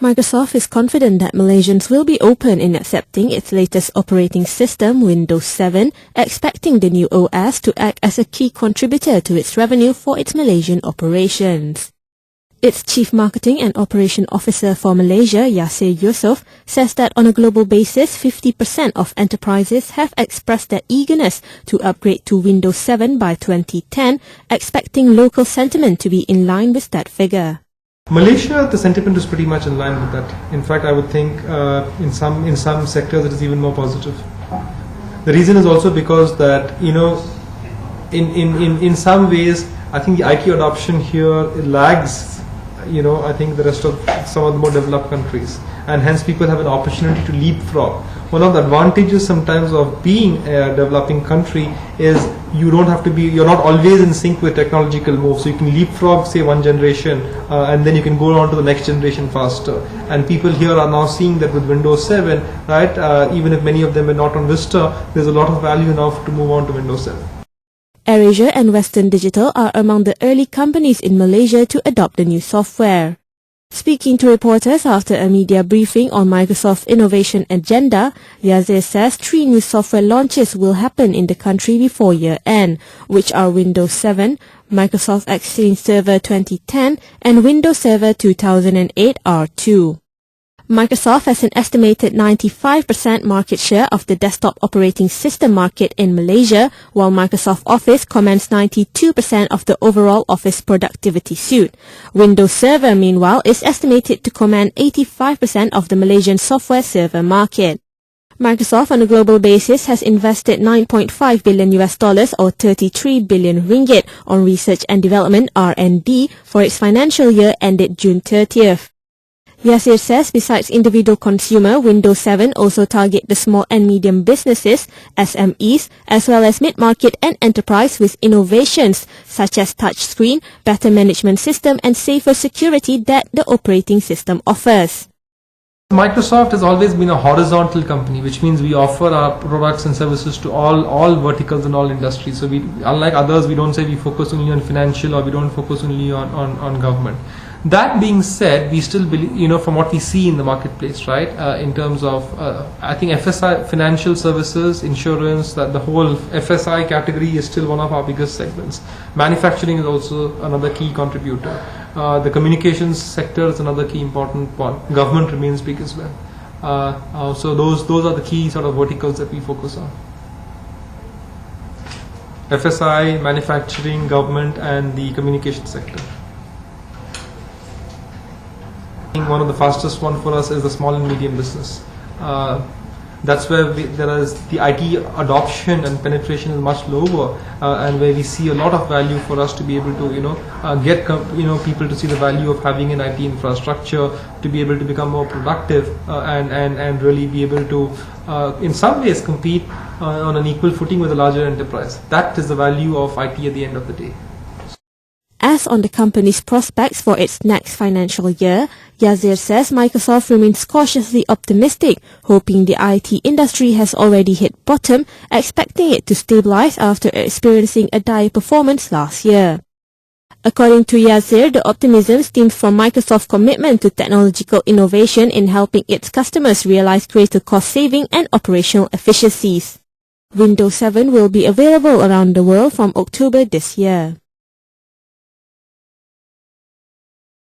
Microsoft is confident that Malaysians will be open in accepting its latest operating system, Windows 7, expecting the new OS to act as a key contributor to its revenue for its Malaysian operations. Its Chief Marketing and Operation Officer for Malaysia, Yasir Yusof, says that on a global basis, 50% of enterprises have expressed their eagerness to upgrade to Windows 7 by 2010, expecting local sentiment to be in line with that figure. Malaysia, the sentiment is pretty much in line with that. In fact, I would think in some sectors it is even more positive. The reason is also because that, in some ways, I think the IT adoption here lags, I think the rest of some of the more developed countries, and hence people have an opportunity to leapfrog. One of the advantages sometimes of being a developing country is you're not always in sync with technological moves. So you can leapfrog, say, one generation, and then you can go on to the next generation faster. And people here are now seeing that with Windows 7, right, even if many of them are not on Vista, there's a lot of value now to move on to Windows 7. AirAsia and Western Digital are among the early companies in Malaysia to adopt the new software. Speaking to reporters after a media briefing on Microsoft's innovation agenda, Yasir says 3 new software launches will happen in the country before year-end, which are Windows 7, Microsoft Exchange Server 2010, and Windows Server 2008 R2. Microsoft has an estimated 95% market share of the desktop operating system market in Malaysia, while Microsoft Office commands 92% of the overall Office productivity suite. Windows Server, meanwhile, is estimated to command 85% of the Malaysian software server market. Microsoft on a global basis has invested $9.5 billion or 33 billion ringgit on research and development R&D for its financial year ended June 30th. Yasir says besides individual consumer, Windows 7 also target the small and medium businesses, SMEs, as well as mid-market and enterprise with innovations such as touchscreen, better management system and safer security that the operating system offers. Microsoft has always been a horizontal company, which means we offer our products and services to all verticals and all industries. So unlike others, we don't say we focus only on financial or we don't focus only on government. That being said, we still believe, from what we see in the marketplace, right, in terms of, I think FSI, financial services, insurance, that the whole FSI category is still one of our biggest segments. Manufacturing is also another key contributor. The communications sector is another key important one. Government remains big as well. So those are the key sort of verticals that we focus on. FSI, manufacturing, government, and the communication sector. One of the fastest one for us is the small and medium business. That's where there is the IT adoption and penetration is much lower, and where we see a lot of value for us to be able to get people to see the value of having an IT infrastructure, to be able to become more productive and really be able to in some ways compete on an equal footing with a larger enterprise. That is the value of IT at the end of the day. As on the company's prospects for its next financial year, Yasir says Microsoft remains cautiously optimistic, hoping the IT industry has already hit bottom, expecting it to stabilize after experiencing a dire performance last year. According to Yasir, the optimism stems from Microsoft's commitment to technological innovation in helping its customers realize greater cost saving and operational efficiencies. Windows 7 will be available around the world from October this year.